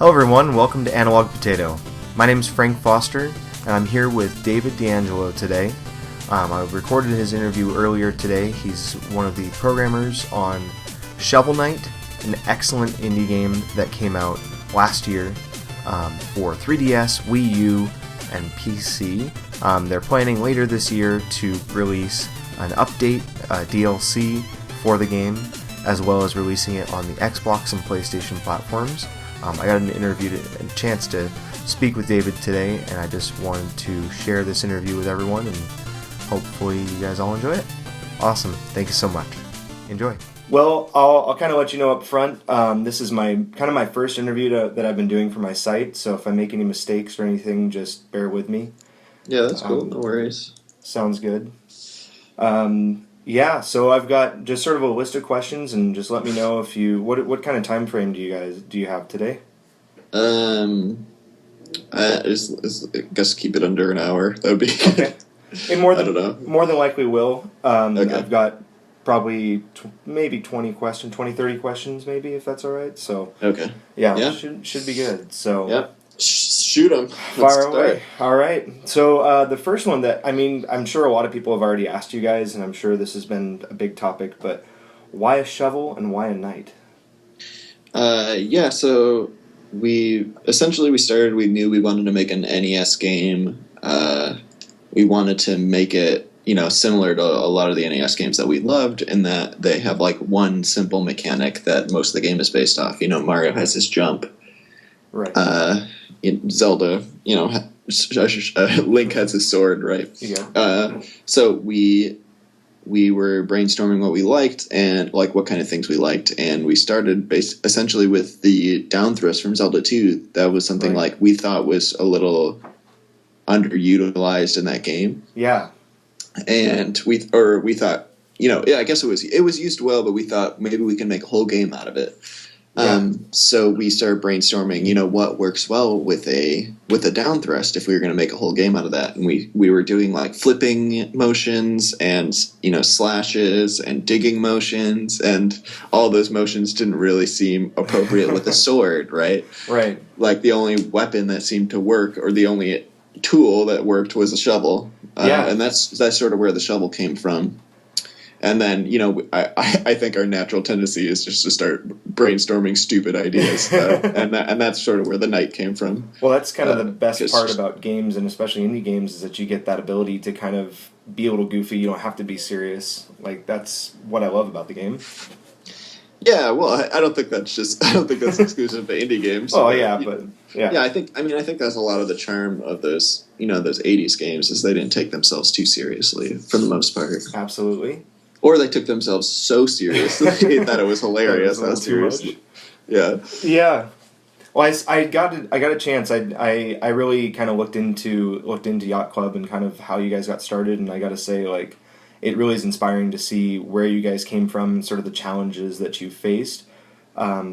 Hello everyone, welcome to Analog Potato. My name is Frank Foster, and I'm here with David D Angelo today. I recorded his interview earlier today. He's one of the programmers on Shovelknight, an excellent indie game that came out last year for 3DS, Wii U, and PC. They're planning later this year to release an update, DLC for the game, as well as releasing it on the Xbox and PlayStation platforms. I got a chance to speak with David today, and I just wanted to share this interview with everyone, and hopefully you guys all enjoy it. Awesome. Thank you so much. Enjoy. Well, I'll kind of let you know up front. This is my first interview that I've been doing for my site, so if I make any mistakes or anything, just bear with me. Yeah, that's cool. No worries. Sounds good. Yeah, so I've got just sort of a list of questions, and just let me know if what kind of time frame do you have today? I guess keep it under an hour. That would be okay. I don't know. More than likely will. Okay. I've got probably maybe 20, 30 questions, maybe, if that's all right. So okay. Yeah. Should be good. So yep. Shoot them. Fire away. All right. So the first one that, I'm sure a lot of people have already asked you guys, and I'm sure this has been a big topic, but why a shovel and why a knight? So we started, we knew we wanted to make an NES game. We wanted to make it, similar to a lot of the NES games that we loved, in that they have like one simple mechanic that most of the game is based off. Mario has his jump. Right. Zelda, Link has his sword, right? Yeah. So we were brainstorming what we liked and like what kind of things we liked, and we started essentially with the down thrust from Zelda 2. That was something like we thought was a little underutilized in that game. Yeah. And we thought, I guess it was used well, but we thought maybe we can make a whole game out of it. Yeah. So we started brainstorming, what works well with a down thrust if we were going to make a whole game out of that. And we were doing like flipping motions and, slashes and digging motions, and all those motions didn't really seem appropriate with a sword, right? Right. Like the only weapon that seemed to work, or the only tool that worked, was a shovel. And that's sort of where the shovel came from. And then, I think our natural tendency is just to start brainstorming stupid ideas, and that's sort of where the knight came from. Well, that's kind of the best part about games, and especially indie games, is that you get that ability to kind of be a little goofy. You don't have to be serious. Like, that's what I love about the game. Yeah, well, I don't think that's exclusive to indie games. Oh, yeah, but yeah. Yeah, I think that's a lot of the charm of those, those 80s games, is they didn't take themselves too seriously for the most part. Absolutely. Or they took themselves so seriously that it was hilarious. That was too much. Yeah. Yeah. Well, I got a chance. I really kind of looked into Yacht Club and kind of how you guys got started, and I got to say, like, it really is inspiring to see where you guys came from and sort of the challenges that you faced,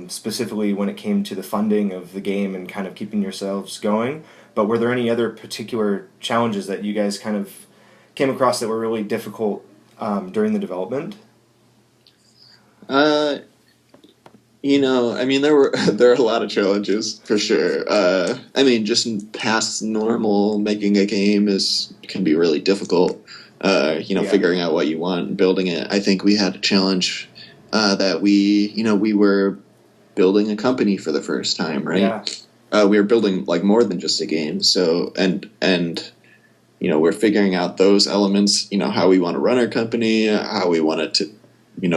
specifically when it came to the funding of the game and kind of keeping yourselves going. But were there any other particular challenges that you guys kind of came across that were really difficult during the development? There are a lot of challenges for sure. Just past normal, making a game can be really difficult. Figuring out what you want and building it. I think we had a challenge that we were building a company for the first time, right? Yeah. We were building like more than just a game. So and we're figuring out those elements, how we want to run our company, how we want it to,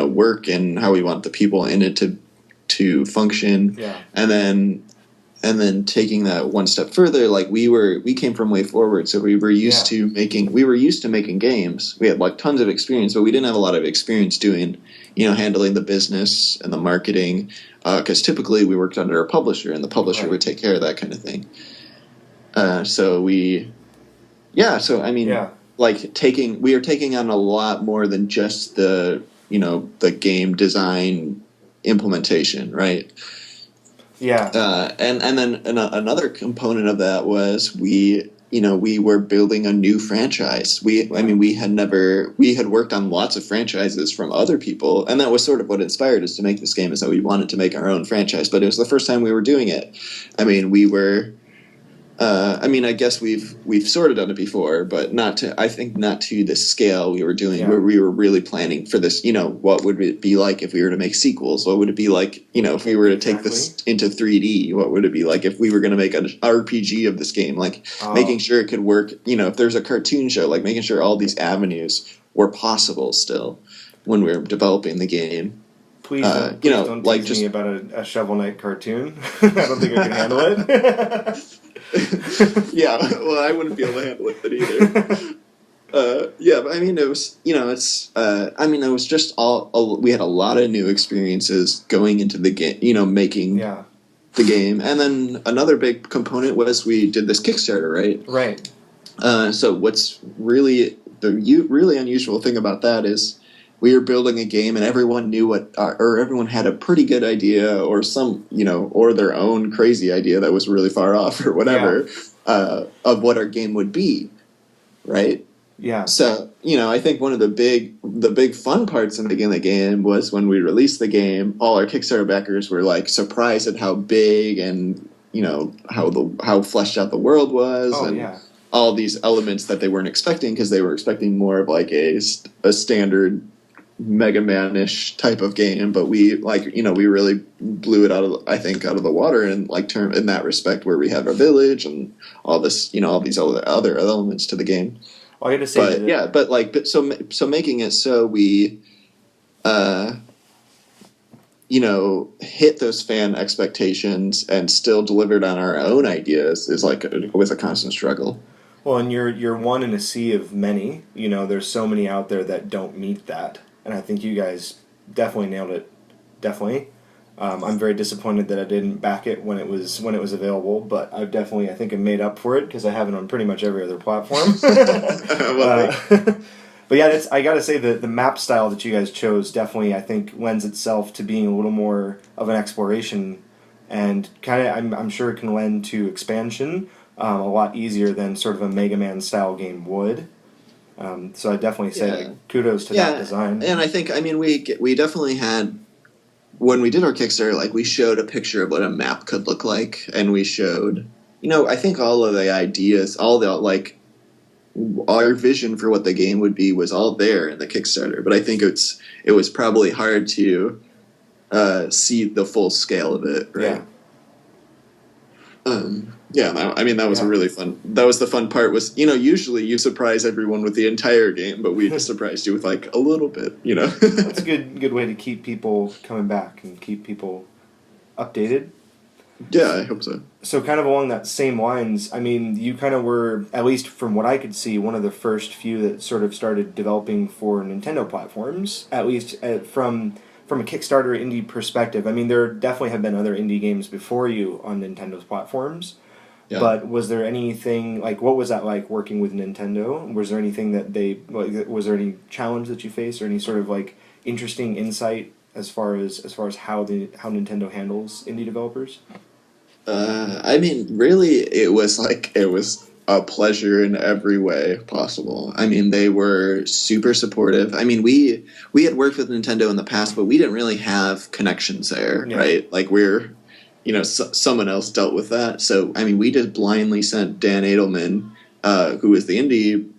work, and how we want the people in it to function. Yeah. And then taking that one step further, like we came from way forward. So we were used to making games. We had like tons of experience, but we didn't have a lot of experience doing, handling the business and the marketing. Cause typically we worked under a publisher, and the publisher would take care of that kind of thing. We are taking on a lot more than just the game design implementation, right? Yeah. And then another component of that was we we were building a new franchise. I mean, we had worked on lots of franchises from other people, and that was sort of what inspired us to make this game, is that we wanted to make our own franchise, but it was the first time we were doing it. I mean, I guess we've sort of done it before, but not to the scale we were doing, where we were really planning for this. What would it be like if we were to make sequels? What would it be like, if we were to take this into 3D? What would it be like if we were going to make an RPG of this game? Like making sure it could work. If there's a cartoon show, like making sure all these avenues were possible still when we were developing the game. Please don't tease me about a Shovelknight cartoon. I don't think I can handle it. Yeah, well, I wouldn't be able to handle it either. But I mean, it was, it was just we had a lot of new experiences going into the game, making the game. And then another big component was we did this Kickstarter, right? Right. So what's really really unusual thing about that is we were building a game and everyone knew or everyone had a pretty good idea or some, or their own crazy idea that was really far off or whatever, of what our game would be. Right. Yeah. So, I think one of the big fun parts in making the game was when we released the game, all our Kickstarter backers were like surprised at how big and, how fleshed out the world was. All these elements that they weren't expecting, because they were expecting more of like a standard Mega Man-ish type of game, but we really blew it out of the water in in that respect, where we have a village and all this, all these other elements to the game. Well, I got to say, so making it so we, hit those fan expectations and still delivered on our own ideas is was a constant struggle. Well, and you're one in a sea of many. There's so many out there that don't meet that. And I think you guys definitely nailed it. Definitely. I'm very disappointed that I didn't back it when it was available, but I think I made up for it because I have it on pretty much every other platform. But yeah, I got to say that the map style that you guys chose definitely, I think, lends itself to being a little more of an exploration, and kind of I'm sure it can lend to expansion a lot easier than sort of a Mega Man style game would. So I definitely say kudos to that design. And I think, we definitely had, when we did our Kickstarter, we showed a picture of what a map could look like, and we showed, I think all of the ideas, all the, our vision for what the game would be was all there in the Kickstarter, but I think it was probably hard to see the full scale of it, right? That was a really fun. That was the fun part. Was usually you surprise everyone with the entire game, but we just surprised you with a little bit. That's a good way to keep people coming back and keep people updated. Yeah, I hope so. So kind of along that same lines, you kind of were, at least from what I could see, one of the first few that sort of started developing for Nintendo platforms, at least from a Kickstarter indie perspective. There definitely have been other indie games before you on Nintendo's platforms. Yeah. But was there anything, what was that like working with Nintendo? Was there anything that was there any challenge that you faced, or any sort of interesting insight as far as how Nintendo handles indie developers? Really, it was a pleasure in every way possible. They were super supportive. We had worked with Nintendo in the past, but we didn't really have connections there, right? We're, someone else dealt with that. So, we just blindly sent Dan Edelman, who was the indie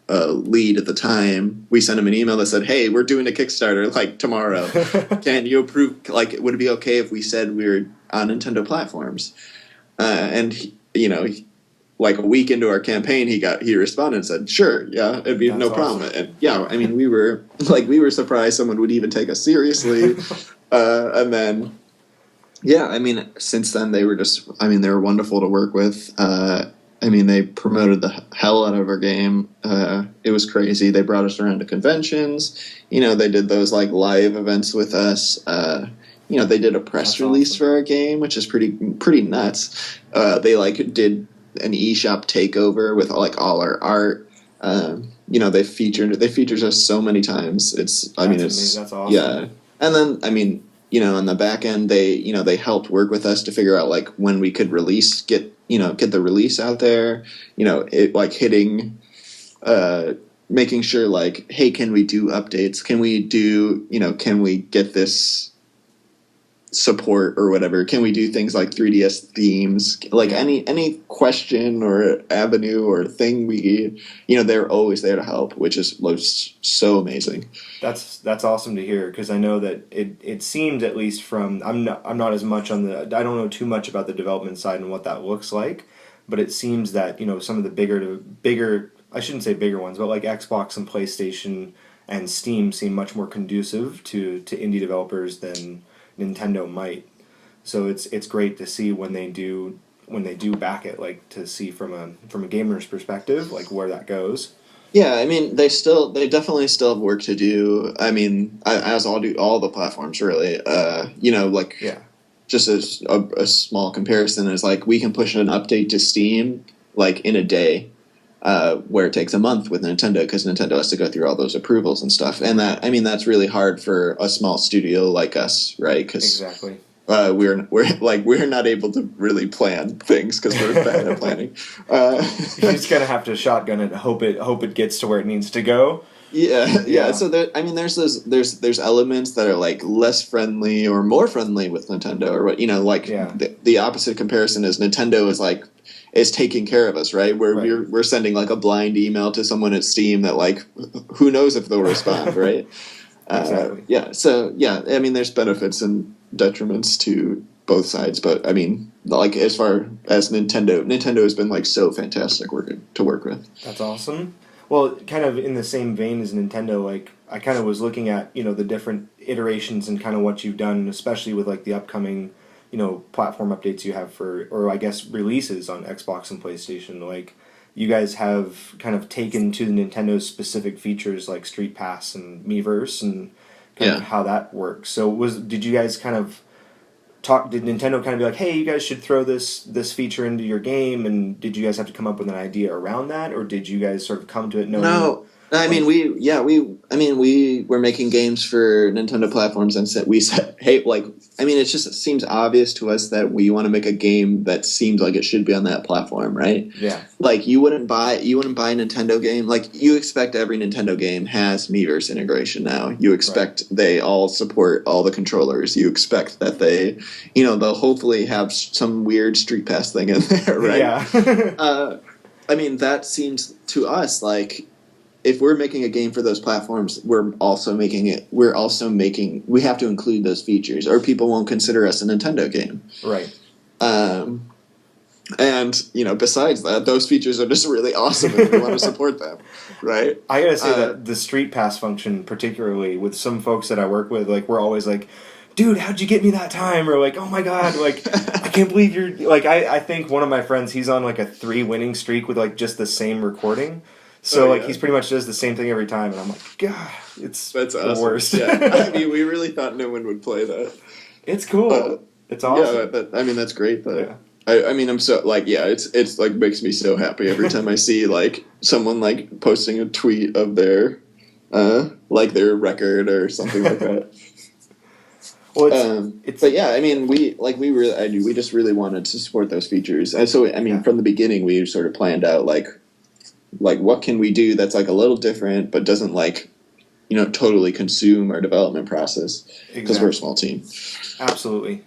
lead at the time. We sent him an email that said, "Hey, we're doing a Kickstarter tomorrow. Can you approve? Would it be okay if we said we were on Nintendo platforms?" And a week into our campaign, he responded and said, "Sure, yeah, it'd be no problem." And we were surprised someone would even take us seriously. And then, since then they were they were wonderful to work with. They promoted the hell out of our game. It was crazy. They brought us around to conventions. They did those live events with us. They did a press release for our game, which is pretty nuts. They did an eShop takeover with all our art. They featured us so many times. That's awesome. Yeah. And then on the back end, they helped work with us to figure out when we could get get the release out there, it like hitting, making sure like, hey, can we do updates? Can we do, can we get this support or whatever? Can we do things like 3DS themes? Like any question or avenue or thing they're always there to help, which is so amazing. That's awesome to hear, because I know that it seems, at least from, I'm not as much on the, I don't know too much about the development side and what that looks like, but it seems that some of the bigger, I shouldn't say bigger ones, but like Xbox and PlayStation and Steam seem much more conducive to indie developers than Nintendo might. So it's great to see when they do back it, like to see from a gamer's perspective, like where that goes. Yeah, I mean, they definitely still have work to do. I mean, as all the platforms really. Just a small comparison is like we can push an update to Steam like in a day, where it takes a month with Nintendo, because Nintendo has to go through all those approvals and stuff. And that's really hard for a small studio like us, right? Exactly. We're not able to really plan things because we're bad at planning. You just kind of have to shotgun it, hope it gets to where it needs to go. Yeah. So there's elements that are like less friendly or more friendly with Nintendo, or the opposite comparison is Nintendo is taking care of us, right? We're sending like a blind email to someone at Steam that like who knows if they'll respond, right? Exactly. So I mean, there's benefits and detriments to both sides, but I mean, like as far as Nintendo has been like so fantastic to work with. That's awesome. Well, kind of in the same vein as Nintendo, like I kind of was looking at the different iterations and kind of what you've done, especially with like the upcoming platform updates you have or I guess releases on Xbox and PlayStation. Like you guys have kind of taken to the Nintendo's specific features like Street Pass and Miiverse and kind of how that works. So did you guys kind of did Nintendo kind of be like, hey, you guys should throw this feature into your game, and did you guys have to come up with an idea around that, or did you guys sort of come to it knowing? No. I mean, we were making games for Nintendo platforms, and we said, hey, like, I mean, it seems obvious to us that we want to make a game that seems like it should be on that platform, right? Yeah. Like, you wouldn't buy a Nintendo game. Like, you expect every Nintendo game has Miiverse integration now. You expect they all support all the controllers. You expect that they, they'll hopefully have some weird Street Pass thing in there, right? Yeah. I mean, that seems to us like, if we're making a game for those platforms, we have to include those features, or people won't consider us a Nintendo game. Right. And, besides that, those features are just really awesome and we want to support them, right? I gotta say that the Street Pass function, particularly with some folks that I work with, like, we're always like, dude, how'd you get me that time? Or like, oh my god, like, I can't believe you're, like, I think one of my friends, he's on like a 3 winning streak with like just the same recording. So, he's pretty much does the same thing every time, and I'm like, God, that's the worst. Yeah, I mean, we really thought no one would play that. It's cool. It's awesome. Yeah, but, I mean, that's great. But I mean, I'm so, like, it's like, makes me so happy every time I see, like, someone, like, posting a tweet of their record or something like that. Well, but yeah, I mean, we just really wanted to support those features. And so, I mean, from the beginning, we sort of planned out, like, what can we do that's like a little different but doesn't like totally consume our development process, because we're a small team. Absolutely.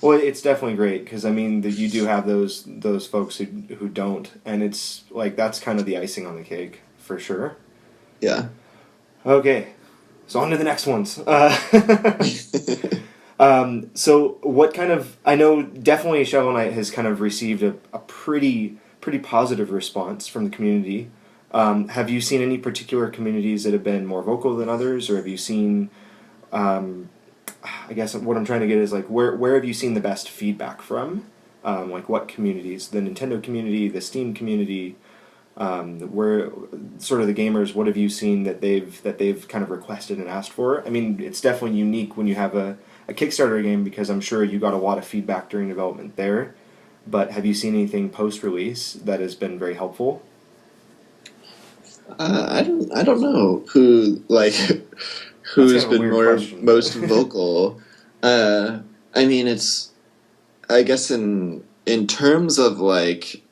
Well, it's definitely great, because I mean you do have those folks who don't, and it's like that's kind of the icing on the cake for sure. Yeah. Okay, so on to the next ones. So what kind of, I know definitely Shovelknight has kind of received a pretty positive response from the community. Have you seen any particular communities that have been more vocal than others, or have you seen, I guess what I'm trying to get is like, where have you seen the best feedback from? Like what communities? The Nintendo community, the Steam community, where sort of the gamers, what have you seen that they've kind of requested and asked for? I mean, it's definitely unique when you have a Kickstarter game, because I'm sure you got a lot of feedback during development there. But have you seen anything post-release that has been very helpful? I don't know who's been most vocal. I mean, it's, I guess in in terms of like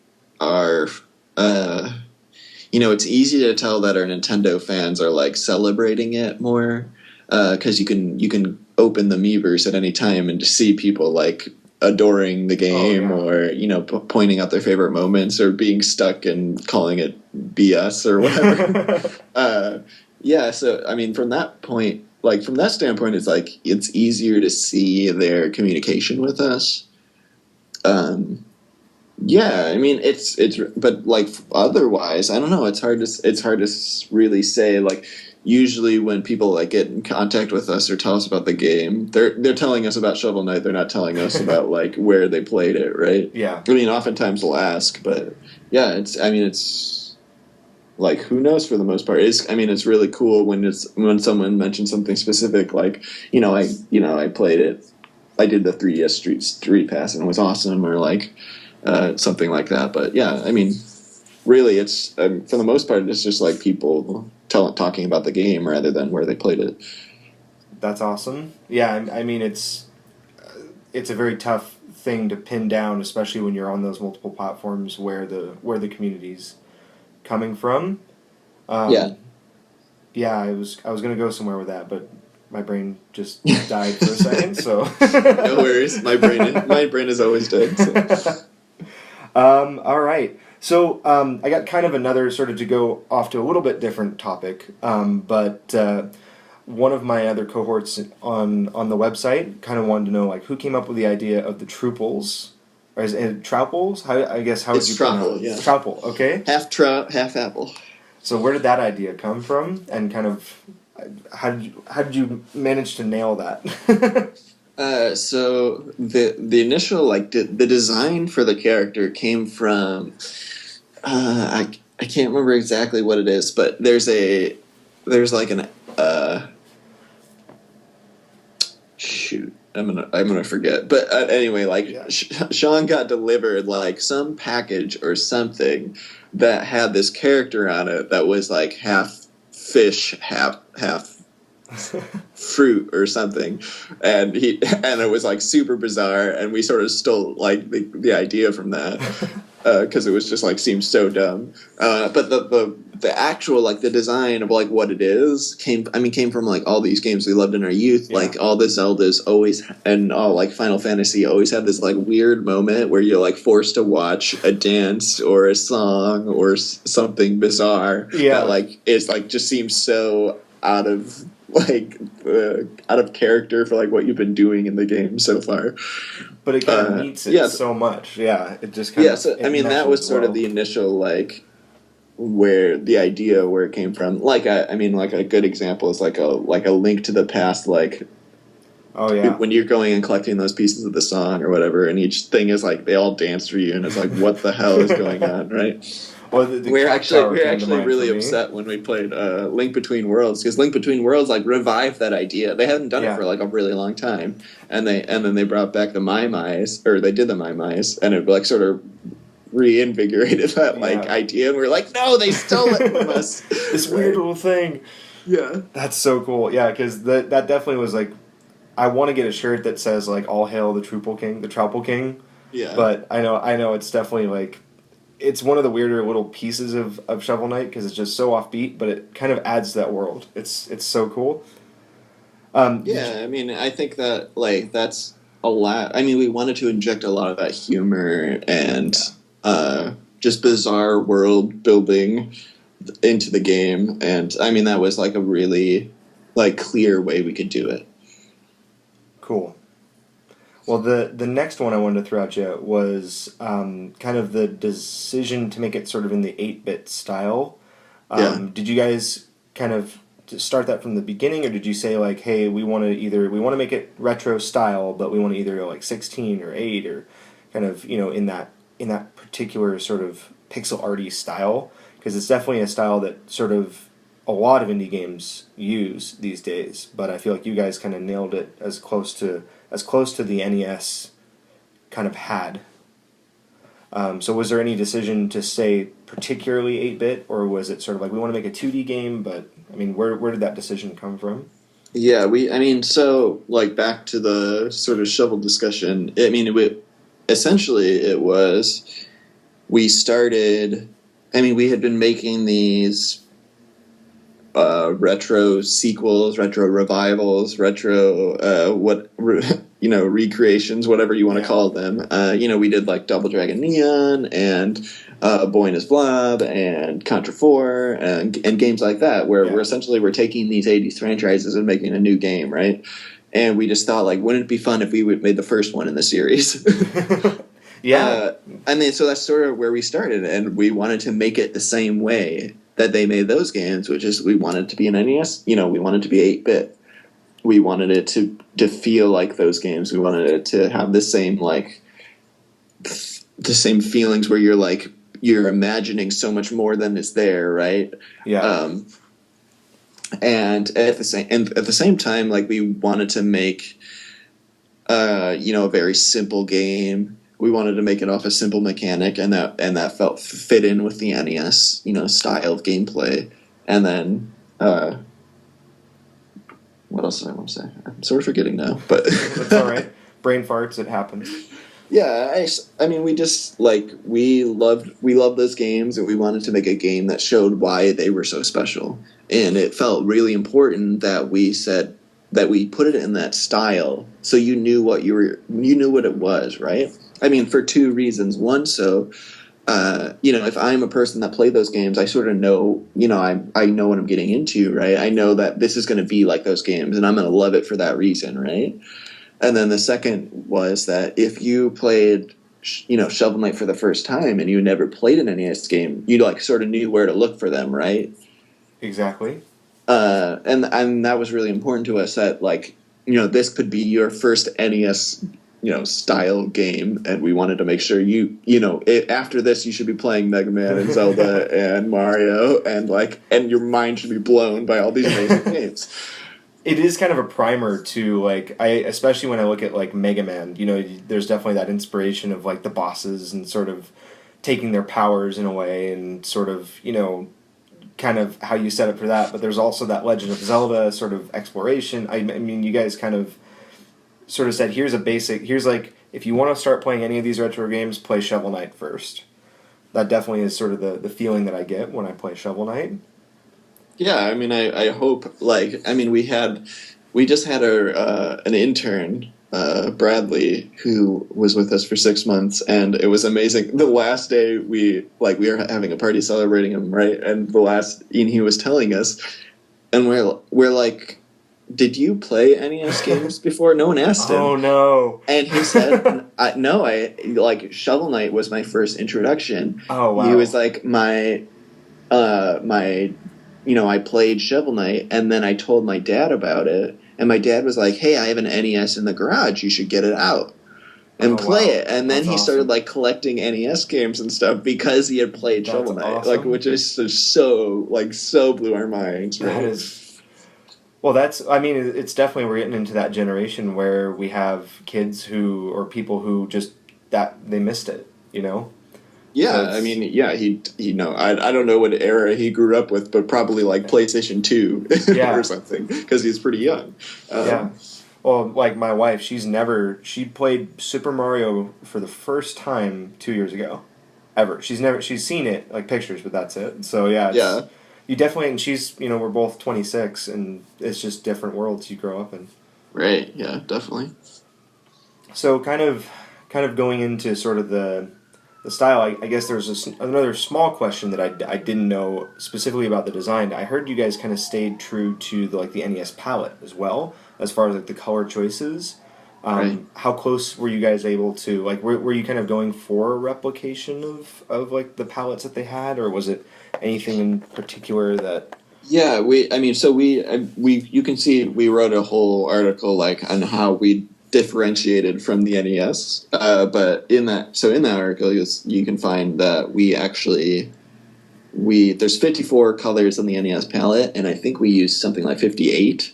our, it's easy to tell that our Nintendo fans are like celebrating it more, because you can open the Miiverse at any time and just see people like adoring the game, or pointing out their favorite moments, or being stuck and calling it BS or whatever. So I mean, from that point, like from that standpoint, it's like it's easier to see their communication with us. I mean, it's but like otherwise, I don't know. It's hard to really say. Like usually when people like get in contact with us or tell us about the game, they're telling us about Shovel Knight. They're not telling us about like where they played it, right? Yeah. I mean, oftentimes they'll ask, but yeah, it's like who knows for the most part. It's really cool when someone mentions something specific, like I played it. I did the 3DS Street Pass and it was awesome, or like something like that. But yeah, I mean, really, it's for the most part, it's just like people talking about the game rather than where they played it. That's awesome. Yeah, I mean, it's a very tough thing to pin down, especially when you're on those multiple platforms where the community's coming from. Yeah, I was gonna go somewhere with that, but my brain just died for a second. So no worries, my brain is always dead. So. All right. So I got kind of another sort of to go off to a little bit different topic, but one of my other cohorts on the website kind of wanted to know like who came up with the idea of the Trouples. Or is it Trouples? How would you pronounce it? Yeah. Trouple, okay. Half trout, half apple. So where did that idea come from, and kind of how did you manage to nail that? So the initial like the design for the character came from I can't remember exactly what it is, but there's like an shoot. I'm gonna forget, but anyway, like Sean got delivered like some package or something that had this character on it that was like half fish, half fruit or something, and it was like super bizarre, and we sort of stole like the idea from that because it was just like seemed so dumb. But the actual like the design of like what it is came from like all these games we loved in our youth. Yeah. Like all the Zeldas always and all like Final Fantasy always had this like weird moment where you're like forced to watch a dance or a song or something bizarre. Yeah, that like it's like just seems so out of character for like what you've been doing in the game so far. But it kind of meets it so much. Yeah, it just kind of... So, I mean, that was sort of the initial, like, where it came from. Like, like a good example is like a Link to the Past, like... Oh, yeah. When you're going and collecting those pieces of the song or whatever, and each thing is like, they all dance for you, and it's like, what the hell is going on, right? Well, we're actually really upset when we played Link Between Worlds, because Link Between Worlds like revived that idea. They hadn't done it for like a really long time, and then they brought back the My Mice, or they did the My Mice, and it like sort of reinvigorated that like idea. And we're like, no, they stole it from us. This weird little thing. Yeah, that's so cool. Yeah, because that definitely was like, I want to get a shirt that says like "All Hail the Trouple King." Yeah, but I know it's definitely like. It's one of the weirder little pieces of Shovel Knight because it's just so offbeat, but it kind of adds to that world. It's so cool. I mean, I think that like that's a lot. I mean, we wanted to inject a lot of that humor and just bizarre world building into the game, and I mean that was like a really like clear way we could do it. Cool. Well, the next one I wanted to throw at you was kind of the decision to make it sort of in the 8-bit style. Did you guys kind of start that from the beginning, or did you say like, hey, we want to make it retro style, but we want to either go like 16 or 8 or kind of in that particular sort of pixel arty style? Because it's definitely a style that sort of a lot of indie games use these days, but I feel like you guys kind of nailed it as close to the NES kind of had. So was there any decision to stay particularly 8-bit, or was it sort of like we want to make a 2D game, but I mean, where did that decision come from? Yeah, so like back to the sort of shovel discussion, I mean, essentially it was, we started, I mean, we had been making these retro sequels, retro revivals, retro recreations, whatever you want to call them. We did like Double Dragon Neon and Boy and His Blob and Contra 4 and games like that, where we're taking these 80s franchises and making a new game, right? And we just thought, like, wouldn't it be fun if we made the first one in the series? So that's sort of where we started, and we wanted to make it the same way that they made those games, which is we wanted it to be an NES. We wanted it to be 8-bit. We wanted it to feel like those games. We wanted it to have the same feelings where you're imagining so much more than is there, right? Yeah. And at the same time, like, we wanted to make a very simple game. We wanted to make it off a simple mechanic, and that fit in with the NES, style of gameplay. And then, what else did I want to say? I'm sort of forgetting now, but that's all right. Brain farts, it happens. Yeah, I mean, we just we loved those games, and we wanted to make a game that showed why they were so special. And it felt really important that we said that we put it in that style, so you knew what it was, right? I mean, for two reasons. One, so if I'm a person that played those games, I sort of know, I know what I'm getting into, right? I know that this is going to be like those games, and I'm going to love it for that reason, right? And then the second was that if you played, Shovel Knight for the first time and you never played an NES game, you sort of knew where to look for them, right? Exactly. And that was really important to us, that this could be your first NES style game, and we wanted to make sure after this you should be playing Mega Man and Zelda and Mario, and your mind should be blown by all these amazing games. It is kind of a primer to, especially when I look at Mega Man, there's definitely that inspiration of the bosses and sort of taking their powers in a way, and sort of kind of how you set up for that. But there's also that Legend of Zelda sort of exploration. I mean, you guys kind of sort of said, here's if you want to start playing any of these retro games, play Shovel Knight first. That definitely is sort of the feeling that I get when I play Shovel Knight. Yeah, I mean, I hope, we just had an intern, Bradley, who was with us for 6 months, and it was amazing. The last day we were having a party celebrating him, right? And he was telling us, and we're like, did you play NES games before? No one asked him. Oh, no. And he said, no, Shovel Knight was my first introduction. Oh, wow. He was like, I played Shovel Knight, and then I told my dad about it, and my dad was like, hey, I have an NES in the garage, you should get it out and play it. And then he started collecting NES games and stuff because he had played Shovel Knight, awesome. Which is so blew our minds, right? That is... Well, it's definitely, we're getting into that generation where we have kids or people who just, they missed it, Yeah, I mean, yeah, I don't know what era he grew up with, but probably PlayStation 2 or something, because he's pretty young. Yeah. Well, my wife, she played Super Mario for the first time 2 years ago, ever. She's seen it, pictures, but that's it. So, yeah. You definitely, and she's, we're both 26, and it's just different worlds you grow up in. Right, yeah, definitely. So, kind of going into sort of the style, I guess there's another small question that I didn't know specifically about the design. I heard you guys kind of stayed true to the NES palette as well, as far as the color choices. Right. How close were you guys able to, were you kind of going for a replication of the palettes that they had, or was it anything in particular that... Yeah, we you can see we wrote a whole article on how we differentiated from the NES, but in that article you can find that there's 54 colors on the NES palette, and I think we used something like 58,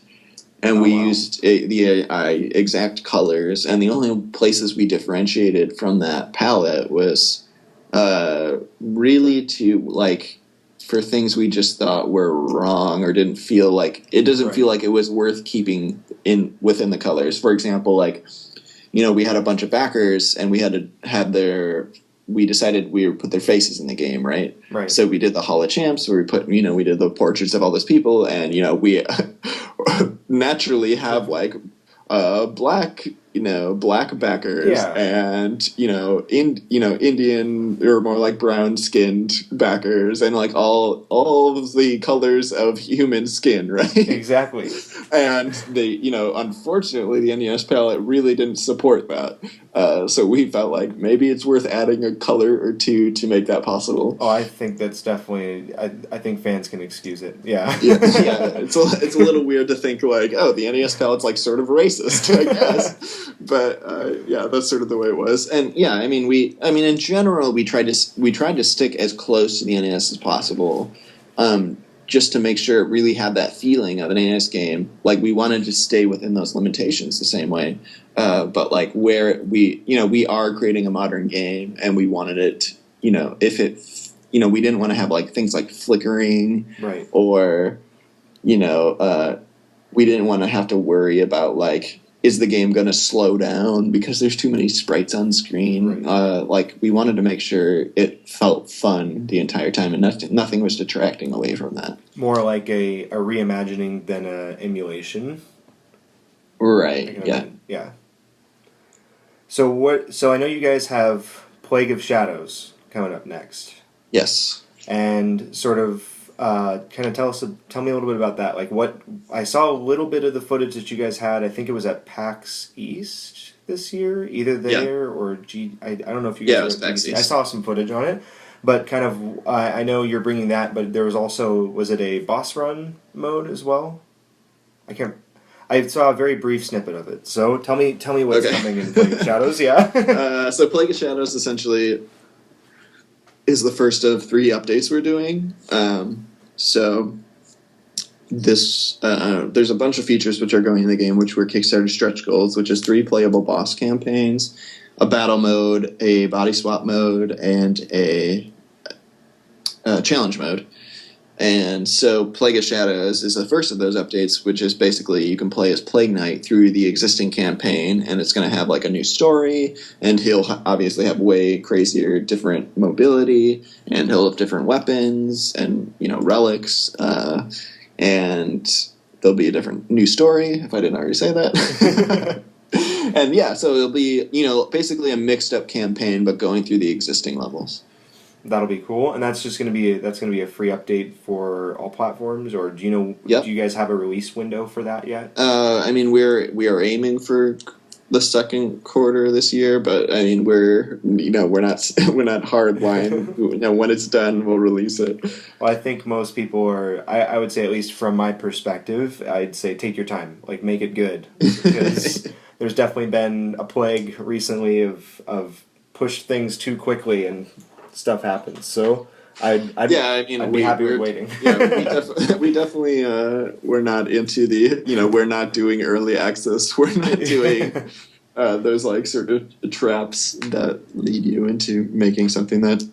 and used the exact colors, and the only places we differentiated from that palette was really to for things we just thought were wrong or didn't feel feel like it was worth keeping within the colors. For example, we had a bunch of backers, and we had to have we decided we would put their faces in the game, right? Right. So we did the Hall of Champs, where we put, we did the portraits of all those people, and we naturally have like black backers, Yeah. and Indian or more like brown skinned backers, and like all of the colors of human skin, right? Exactly. And they, unfortunately, the NES palette really didn't support that. So we felt like maybe it's worth adding a color or two to make that possible. Oh, I think that's definitely. I think fans can excuse it. Yeah. Yeah. It's a little weird to think like, oh, the NES palette's like sort of racist, I guess. But that's sort of the way it was. And yeah, I mean, in general, we tried to stick as close to the NES as possible. Just to make sure it really had that feeling of an NES game. Like, we wanted to stay within those limitations the same way. But, like, where we are creating a modern game, and we wanted it, if it, we didn't want to have, like, things like flickering. Right. Or, we didn't want to have to worry about, like, is the game going to slow down because there's too many sprites on screen? Right. We wanted to make sure it felt fun the entire time, and nothing was detracting away from that. More like a reimagining than a emulation. Right. Yeah. Yeah. So I know you guys have Plague of Shadows coming up next. Yes. And sort of kind of tell me a little bit about that. Like, what I saw a little bit of the footage that you guys had. I think it was at PAX East this year, either there or I don't know if you guys. Yeah, it was PAX East. I saw some footage on it, but kind of I know you're bringing that, but there was also, was it a boss run mode as well? I saw a very brief snippet of it. So tell me what's coming in Plague of Shadows. Yeah. So Plague of Shadows essentially is the first of 3 updates we're doing. So this there's a bunch of features which are going in the game, which were Kickstarter stretch goals, which is 3 playable boss campaigns, a battle mode, a body swap mode, and a challenge mode. And so Plague of Shadows is the first of those updates, which is basically you can play as Plague Knight through the existing campaign, and it's going to have like a new story, and he'll obviously have way crazier, different mobility, and he'll have different weapons and, relics, and there'll be a different new story, if I didn't already say that. And yeah, so it'll be, basically a mixed up campaign, but going through the existing levels. That'll be cool, and that's just going to be a free update for all platforms, or do you know? Yep. Do you guys have a release window for that yet? We are aiming for the second quarter this year, but I mean we're not hard line. When it's done, we'll release it. Well, I think most people are. I would say, at least from my perspective, I'd say take your time, like make it good, because there's definitely been a plague recently of push things too quickly and stuff happens. So I'd be happy with waiting. We definitely we're not into the we're not doing early access. We're not doing those like sort of traps that lead you into making something that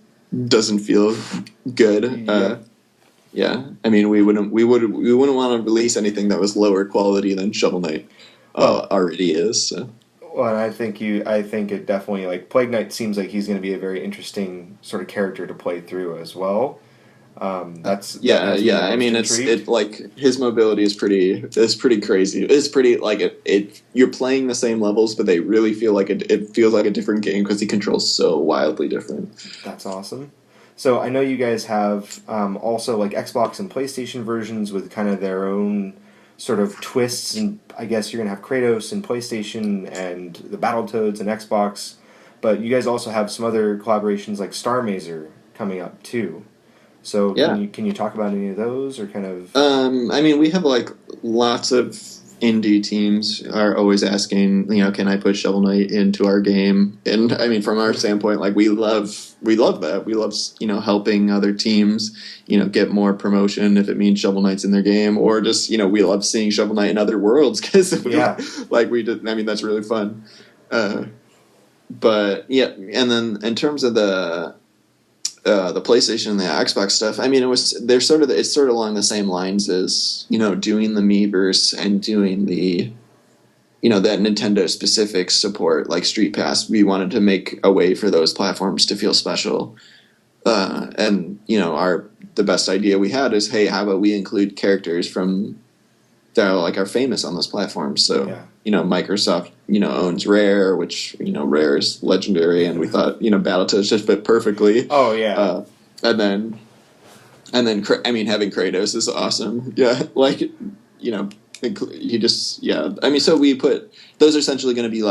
doesn't feel good. I mean we wouldn't want to release anything that was lower quality than Shovelknight already is. So. Well, and I think it definitely, like, Plague Knight seems like he's going to be a very interesting sort of character to play through as well. I mean, it's like his mobility is pretty crazy. It's pretty like it. You're playing the same levels, but they really feel like it feels like a different game because he controls so wildly different. That's awesome. So I know you guys have also like Xbox and PlayStation versions with kind of their own sort of twists, and I guess you're going to have Kratos and PlayStation and the Battletoads and Xbox, but you guys also have some other collaborations like Star Mazer coming up too. So can you talk about any of those, or kind of? I mean, we have like lots of indie teams are always asking, can I put Shovel Knight into our game? And I mean, from our standpoint, like we love that. We love, helping other teams, get more promotion if it means Shovel Knight's in their game, or just, we love seeing Shovel Knight in other worlds because we did. I mean, that's really fun. But yeah, and then in terms of the PlayStation and the Xbox stuff, I mean, it's sort of along the same lines as, doing the Miiverse and doing the that Nintendo specific support, like Street Pass. We wanted to make a way for those platforms to feel special. And the best idea we had is, hey, how about we include characters from that are famous on those platforms? So Microsoft owns Rare, which Rare is legendary, and we thought Battletoads just fit perfectly. Oh yeah. And then having Kratos is awesome. Yeah, so we put those are essentially going to be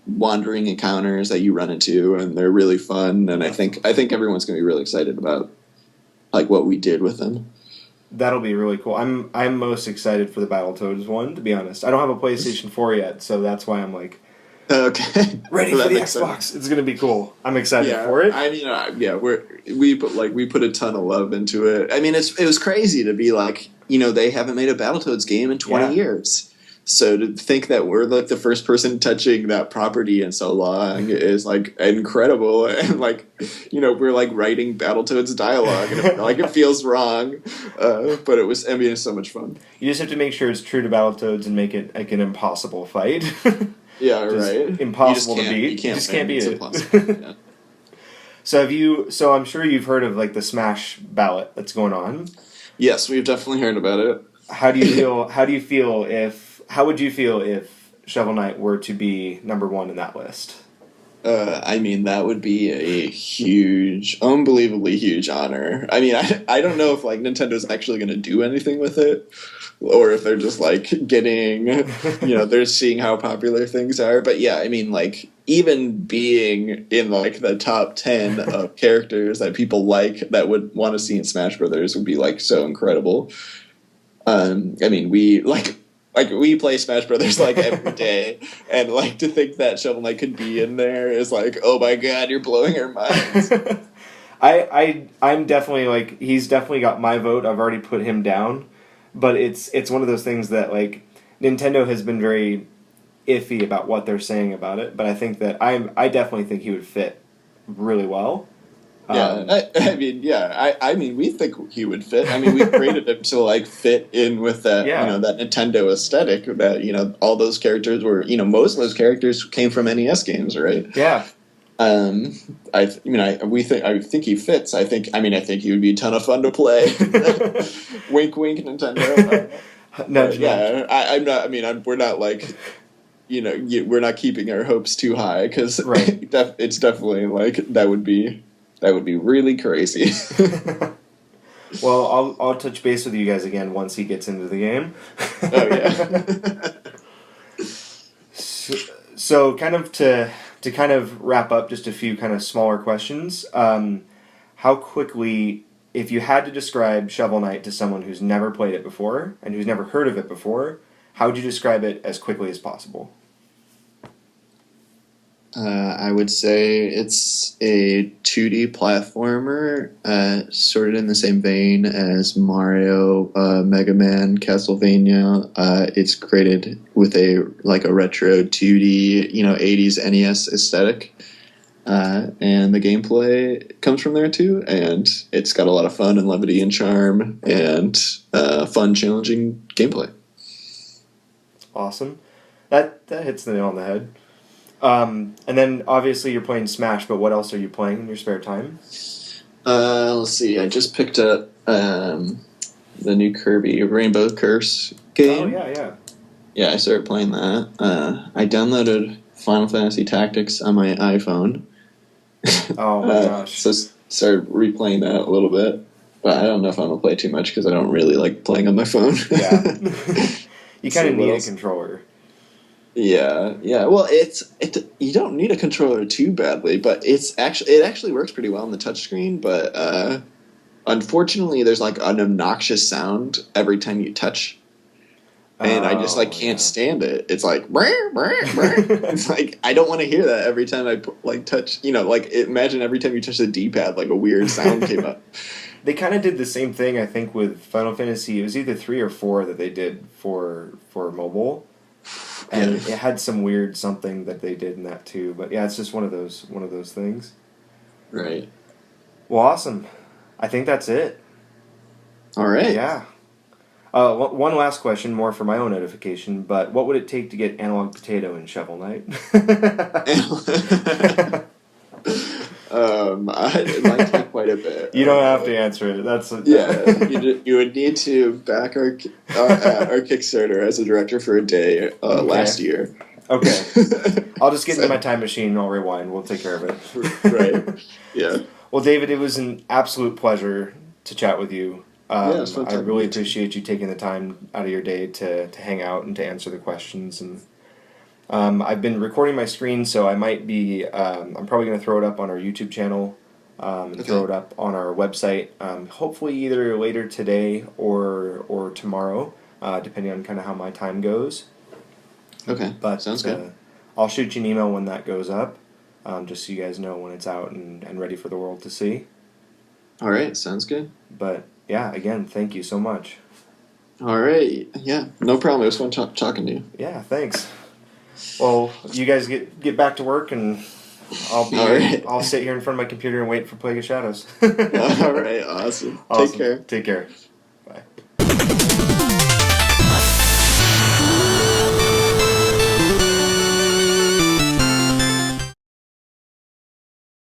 wandering encounters that you run into, and they're really fun. And I think everyone's going to be really excited about what we did with them. That'll be really cool. I'm most excited for the Battletoads one, to be honest. I don't have a PlayStation 4 yet, so that's why I'm okay, ready for the Xbox. Sense. It's gonna be cool. I'm excited for it. I mean, we put a ton of love into it. I mean, it was crazy to be they haven't made a Battletoads game in 20 years. So to think that we're the first person touching that property in so long is incredible. And we're writing Battletoads dialogue, and it feels wrong, but it's so much fun. You just have to make sure it's true to Battletoads and make it an impossible fight. Yeah, right. Impossible to beat. You just can't beat it. Yeah. So I'm sure you've heard of the Smash ballot that's going on. Yes, we've definitely heard about it. How would you feel if Shovelknight were to be number one in that list? That would be a unbelievably huge honor. I mean, I don't know if Nintendo's actually going to do anything with it, or if they're just getting, they're seeing how popular things are. But yeah, I mean, even being in the top 10 of characters that people that would want to see in Smash Brothers would be so incredible. I mean, we we play Smash Brothers every day, and to think that Shovel Knight could be in there is oh my god, you're blowing our minds. I'm definitely he's definitely got my vote. I've already put him down, but it's one of those things that Nintendo has been very iffy about what they're saying about it. But I think that I definitely think he would fit really well. Yeah, I mean, we think he would fit. I mean, we created him to fit in with that, that Nintendo aesthetic. That all those characters were, most of those characters came from NES games, right? Yeah. I think he fits. I think he would be a ton of fun to play. Wink, wink, Nintendo. Nudge, yeah, I'm not. I mean, we're not we're not keeping our hopes too high, because it's definitely that would be really crazy. Well, I'll touch base with you guys again once he gets into the game. Oh yeah. So kind of to wrap up, just a few kind of smaller questions. How quickly, if you had to describe Shovel Knight to someone who's never played it before and who's never heard of it before, how would you describe it as quickly as possible? I would say it's a 2D platformer, sort of in the same vein as Mario, Mega Man, Castlevania. It's created with a retro 2D, 80s NES aesthetic, and the gameplay comes from there too. And it's got a lot of fun and levity and charm, and fun, challenging gameplay. Awesome. That hits the nail on the head. And then obviously you're playing Smash, but what else are you playing in your spare time? Let's see. I just picked up the new Kirby Rainbow Curse game. Oh yeah. Yeah, I started playing that. I downloaded Final Fantasy Tactics on my iPhone. Oh my gosh! So started replaying that a little bit, but I don't know if I'm gonna play too much because I don't really like playing on my phone. Yeah, you kind of need a controller. Yeah. Well, you don't need a controller too badly, but it actually works pretty well on the touchscreen. But unfortunately, there's an obnoxious sound every time you touch, and I just can't stand it. It's brr, brr, brr. It's I don't want to hear that every time I touch. Imagine every time you touch the D-pad, a weird sound came up. They kind of did the same thing, I think, with Final Fantasy. It was either 3 or 4 that they did for mobile. And it had some weird something that they did in that too, but yeah, it's just one of those things. Right. Well, awesome. I think that's it. All right. Yeah. One last question, more for my own edification, but what would it take to get Analog Potato in Shovelknight? It might take quite a bit. You don't have to answer it. You would need to back our Kickstarter as a director for a day last year. Okay. I'll just get into my time machine and I'll rewind. We'll take care of it. Right. Yeah. Well, David, it was an absolute pleasure to chat with you. Yeah, it's fun I talking really to you. appreciate you taking the time out of your day to hang out and to answer the questions. And I've been recording my screen, so I might be. I'm probably going to throw it up on our YouTube channel and throw it up on our website. Hopefully, either later today or tomorrow, depending on kind of how my time goes. Okay. But sounds good. I'll shoot you an email when that goes up, just so you guys know when it's out and ready for the world to see. All right. Sounds good. But yeah, again, thank you so much. All right. Yeah. No problem. It was fun talking to you. Yeah, thanks. Well, you guys get back to work, and I'll sit here in front of my computer and wait for Plague of Shadows. All right. Awesome. Awesome. Take care. Take care.